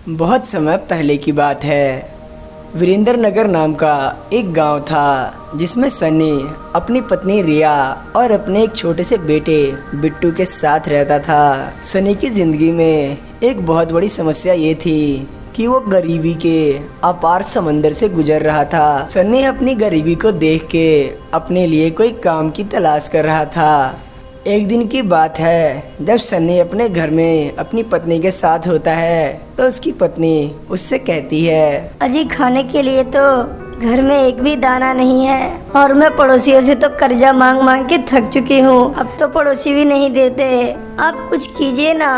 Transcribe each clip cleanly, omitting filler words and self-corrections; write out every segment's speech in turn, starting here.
बहुत समय पहले की बात है। वीरेंद्र नगर नाम का एक गांव था जिसमें सनी अपनी पत्नी रिया और अपने एक छोटे से बेटे बिट्टू के साथ रहता था। सनी की ज़िंदगी में एक बहुत बड़ी समस्या ये थी कि वो गरीबी के अपार समंदर से गुजर रहा था। सनी अपनी गरीबी को देख के अपने लिए कोई काम की तलाश कर रहा था। एक दिन की बात है, जब सनी अपने घर में अपनी पत्नी के साथ होता है तो उसकी पत्नी उससे कहती है, अजी खाने के लिए तो घर में एक भी दाना नहीं है और मैं पड़ोसियों से तो कर्जा मांग मांग के थक चुकी हूँ। अब तो पड़ोसी भी नहीं देते, आप कुछ कीजिए ना।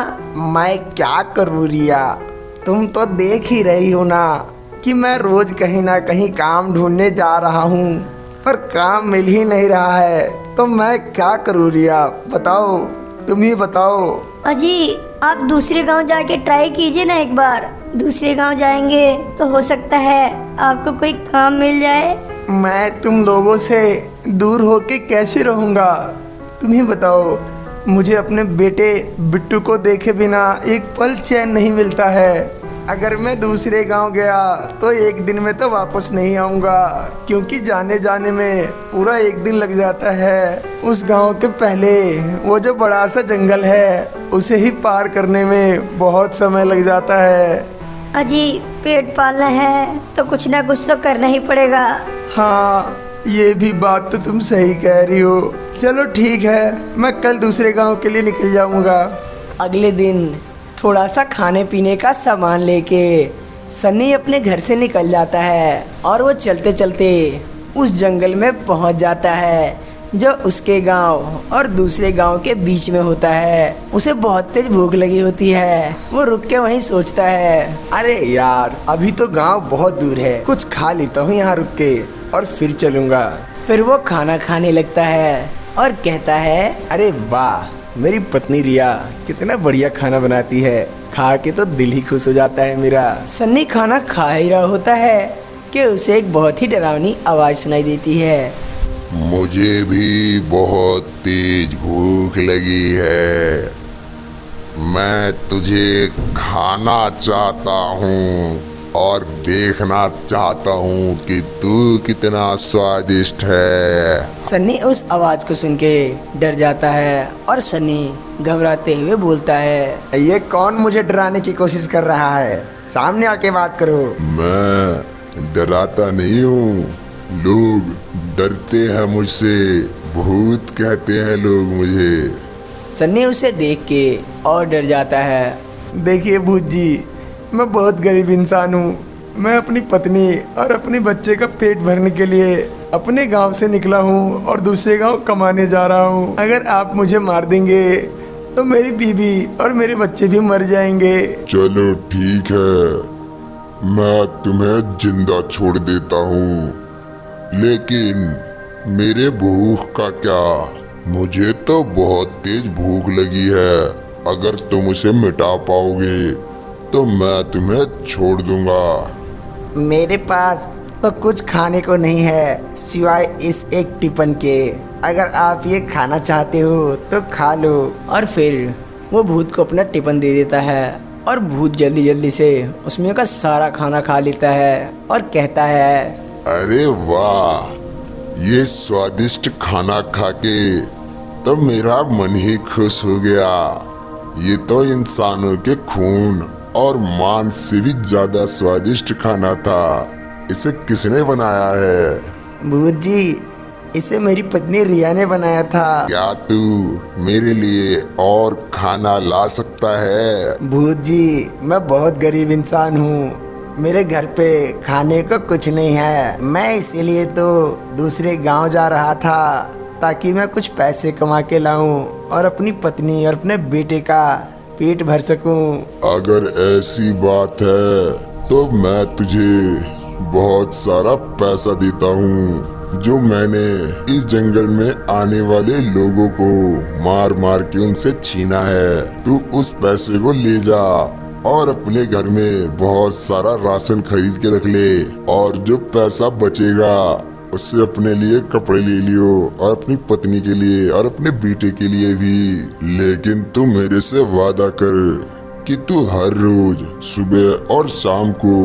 मैं क्या करूँ रिया, तुम तो देख ही रही हो ना कि मैं रोज कहीं ना कहीं काम ढूंढने जा रहा हूँ, पर काम मिल ही नहीं रहा है। तो मैं क्या करूँ रिया, बताओ, तुम ही बताओ। अजी आप दूसरे गांव जाके ट्राई कीजिए ना एक बार। दूसरे गांव जाएंगे तो हो सकता है आपको कोई काम मिल जाए। मैं तुम लोगों से दूर होके कैसे रहूँगा, तुम ही बताओ। मुझे अपने बेटे बिट्टू को देखे बिना एक पल चैन नहीं मिलता है। अगर मैं दूसरे गांव गया तो एक दिन में तो वापस नहीं आऊँगा, क्योंकि जाने जाने में पूरा एक दिन लग जाता है। उस गांव के पहले वो जो बड़ा सा जंगल है उसे ही पार करने में बहुत समय लग जाता है। अजी पेट पालना है तो कुछ ना कुछ तो करना ही पड़ेगा। हाँ, ये भी बात तो तुम सही कह रही हो। चलो ठीक है, मैं कल दूसरे गांव के लिए निकल जाऊंगा। अगले दिन थोड़ा सा खाने पीने का सामान लेके सनी अपने घर से निकल जाता है और वो चलते चलते उस जंगल में पहुंच जाता है जो उसके गांव और दूसरे गांव के बीच में होता है। उसे बहुत तेज भूख लगी होती है। वो रुक के वहीं सोचता है, अरे यार, अभी तो गांव बहुत दूर है, कुछ खा लेता हूँ यहाँ रुक के और फिर चलूँगा। फिर वो खाना खाने लगता है और कहता है, अरे वाह, मेरी पत्नी रिया कितना बढ़िया खाना बनाती है, खा के तो दिल ही खुश हो जाता है मेरा। सन्नी खाना खा ही रहा होता है कि उसे एक बहुत ही डरावनी आवाज़ सुनाई देती है। मुझे भी बहुत तेज भूख लगी है, मैं तुझे खाना चाहता हूँ और देखना चाहता हूँ कि तू कितना स्वादिष्ट है। सन्नी उस आवाज़ को सुन के डर जाता है और सन्नी घबराते हुए बोलता है, ये कौन मुझे डराने की कोशिश कर रहा है, सामने आके बात करो। मैं डराता नहीं हूँ, लोग डरते हैं मुझसे, भूत कहते हैं लोग मुझे। सन्नी उसे देख के और डर जाता है। देखिए भूत जी, मैं बहुत गरीब इंसान हूँ। मैं अपनी पत्नी और अपने बच्चे का पेट भरने के लिए अपने गांव से निकला हूँ और दूसरे गांव कमाने जा रहा हूँ। अगर आप मुझे मार देंगे तो मेरी बीवी और मेरे बच्चे भी मर जाएंगे। चलो ठीक है, मैं तुम्हें जिंदा छोड़ देता हूँ, लेकिन मेरे भूख का क्या? मुझे तो बहुत तेज भूख लगी है। अगर तुम उसे मिटा पाओगे तो मैं तुम्हें छोड़ दूंगा। मेरे पास तो कुछ खाने को नहीं है सिवाय इस एक टिफिन के। अगर आप ये खाना चाहते हो तो खा लो। और फिर वो भूत को अपना टिफिन दे देता है और भूत जल्दी जल्दी से उसमें का सारा खाना खा लेता है और कहता है, अरे वाह, ये स्वादिष्ट खाना खाके तो मेरा मन ही खुश हो गया। ये तो इंसानों के खून और मांस से भी ज्यादा स्वादिष्ट खाना था। इसे किसने बनाया है? भूत जी, इसे मेरी पत्नी रिया ने बनाया था। क्या तू मेरे लिए और खाना ला सकता है? भूत जी, मैं बहुत गरीब इंसान हूँ, मेरे घर पे खाने को कुछ नहीं है। मैं इसीलिए तो दूसरे गांव जा रहा था ताकि मैं कुछ पैसे कमा के लाऊं और अपनी पत्नी और अपने बेटे का पेट भर सकूं। अगर ऐसी बात है तो मैं तुझे बहुत सारा पैसा देता हूँ, जो मैंने इस जंगल में आने वाले लोगों को मार मार के उनसे छीना है। तू उस पैसे को ले जा और अपने घर में बहुत सारा राशन खरीद के रख ले, और जो पैसा बचेगा उससे अपने लिए कपड़े ले लियो और अपनी पत्नी के लिए और अपने बेटे के लिए भी। लेकिन तू मेरे से वादा कर कि तू हर रोज सुबह और शाम को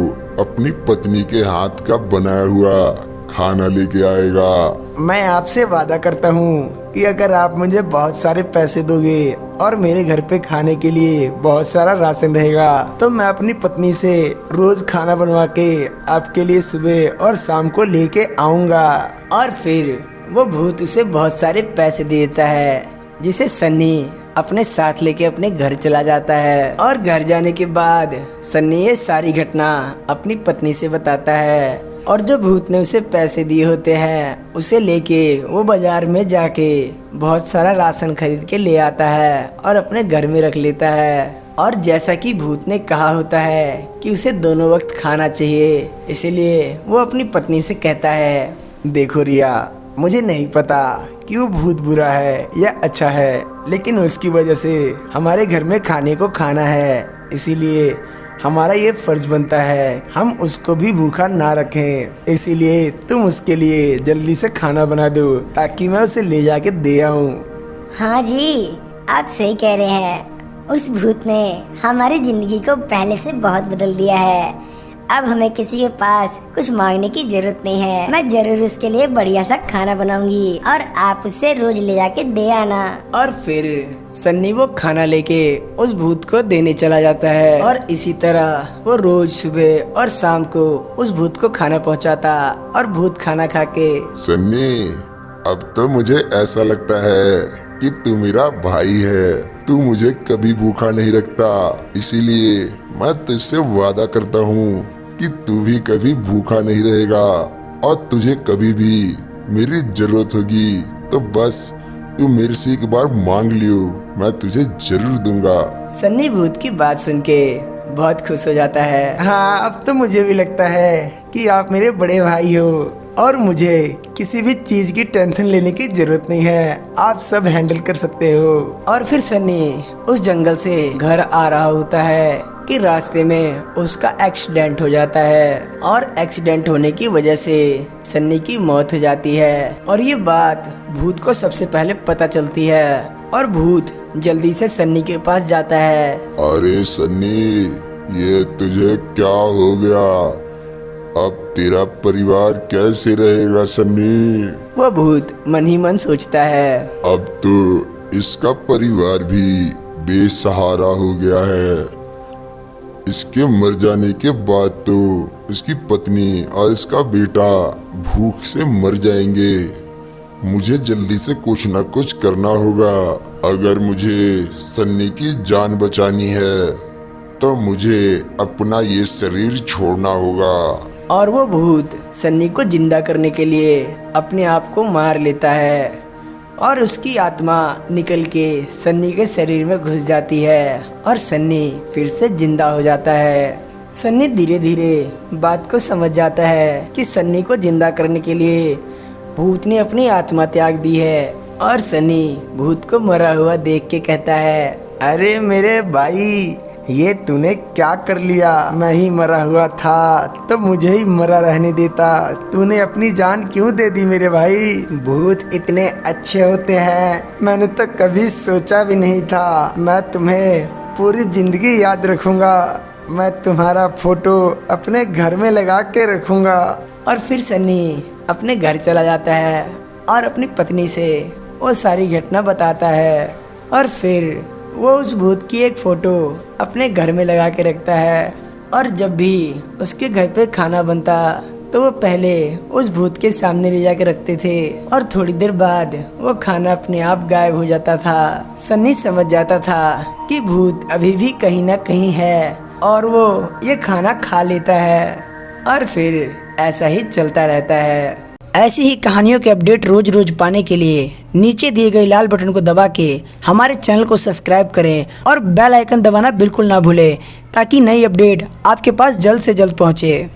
अपनी पत्नी के हाथ का बनाया हुआ खाना लेके आएगा। मैं आपसे वादा करता हूँ कि अगर आप मुझे बहुत सारे पैसे दोगे और मेरे घर पे खाने के लिए बहुत सारा राशन रहेगा तो मैं अपनी पत्नी से रोज खाना बनवा के आपके लिए सुबह और शाम को लेके आऊँगा। और फिर वो भूत उसे बहुत सारे पैसे दे देता है, जिसे सन्नी अपने साथ लेके अपने घर चला जाता है। और घर जाने के बाद सन्नी ये सारी घटना अपनी पत्नी से बताता है, और जो भूत ने उसे पैसे दिए होते हैं उसे लेके वो बाजार में जाके बहुत सारा राशन खरीद के ले आता है और अपने घर में रख लेता है। और जैसा कि भूत ने कहा होता है कि उसे दोनों वक्त खाना चाहिए, इसीलिए वो अपनी पत्नी से कहता है, देखो रिया, मुझे नहीं पता कि वो भूत बुरा है या अच्छा है, लेकिन उसकी वजह से हमारे घर में खाने को खाना है, इसीलिए हमारा ये फर्ज बनता है हम उसको भी भूखा ना रखें। इसीलिए तुम उसके लिए जल्दी से खाना बना दो ताकि मैं उसे ले जाके दे आऊं। हाँ जी, आप सही कह रहे हैं। उस भूत ने हमारी जिंदगी को पहले से बहुत बदल दिया है। अब हमें किसी के पास कुछ मांगने की जरूरत नहीं है। मैं जरूर उसके लिए बढ़िया सा खाना बनाऊंगी और आप उसे रोज ले जाके दे आना। और फिर सन्नी वो खाना लेके उस भूत को देने चला जाता है। और इसी तरह वो रोज सुबह और शाम को उस भूत को खाना पहुंचाता और भूत खाना खा के, सन्नी, अब तो मुझे ऐसा लगता है कि तू मेरा भाई है। तू मुझे कभी भूखा नहीं रखता, इसीलिए मैं तुझसे वादा करता हूँ कि तू भी कभी भूखा नहीं रहेगा। और तुझे कभी भी मेरी जरूरत होगी तो बस तू मेरे से एक बार मांग लियो, मैं तुझे जरूर दूंगा। सन्नी भूत की बात सुन के बहुत खुश हो जाता है। हाँ, अब तो मुझे भी लगता है कि आप मेरे बड़े भाई हो और मुझे किसी भी चीज की टेंशन लेने की जरूरत नहीं है। आप सब हैंडल कर सकते हो। और फिर सन्नी उस जंगल से घर आ रहा होता है कि रास्ते में उसका एक्सीडेंट हो जाता है। और एक्सीडेंट होने की वजह से सन्नी की मौत हो जाती है। और ये बात भूत को सबसे पहले पता चलती है और भूत जल्दी से सन्नी के पास जाता है। अरे सन्नी, ये तुझे क्या हो गया? अब तेरा परिवार कैसे रहेगा सन्नी? वो भूत मन ही मन सोचता है, अब तो इसका परिवार भी बेसहारा हो गया है। इसके मर जाने के बाद तो उसकी पत्नी और इसका बेटा भूख से मर जाएंगे। मुझे जल्दी से कुछ न कुछ करना होगा। अगर मुझे सन्नी की जान बचानी है तो मुझे अपना ये शरीर छोड़ना होगा। और वो भूत सन्नी को जिंदा करने के लिए अपने आप को मार लेता है और उसकी आत्मा निकल के सन्नी के शरीर में घुस जाती है और सन्नी फिर से जिंदा हो जाता है। सन्नी धीरे धीरे बात को समझ जाता है कि सन्नी को जिंदा करने के लिए भूत ने अपनी आत्मा त्याग दी है। और सन्नी भूत को मरा हुआ देख के कहता है, अरे मेरे भाई, ये तूने क्या कर लिया? मैं ही मरा हुआ था तो मुझे ही मरा रहने देता। तूने अपनी जान क्यों दे दी मेरे भाई? भूत इतने अच्छे होते हैं, मैंने तो कभी सोचा भी नहीं था। मैं तुम्हें पूरी जिंदगी याद रखूंगा। मैं तुम्हारा फोटो अपने घर में लगा के रखूंगा। और फिर सन्नी अपने घर चला जाता है और अपनी पत्नी से वो सारी घटना बताता है। और फिर वो उस भूत की एक फ़ोटो अपने घर में लगा के रखता है। और जब भी उसके घर पे खाना बनता तो वो पहले उस भूत के सामने ले जाके रखते थे और थोड़ी देर बाद वो खाना अपने आप गायब हो जाता था। सन्नी समझ जाता था कि भूत अभी भी कहीं ना कहीं है और वो ये खाना खा लेता है। और फिर ऐसा ही चलता रहता है। ऐसी ही कहानियों के अपडेट रोज रोज पाने के लिए नीचे दिए गए लाल बटन को दबा के हमारे चैनल को सब्सक्राइब करें और बेल आइकन दबाना बिल्कुल ना भूलें ताकि नई अपडेट आपके पास जल्द से जल्द पहुंचे।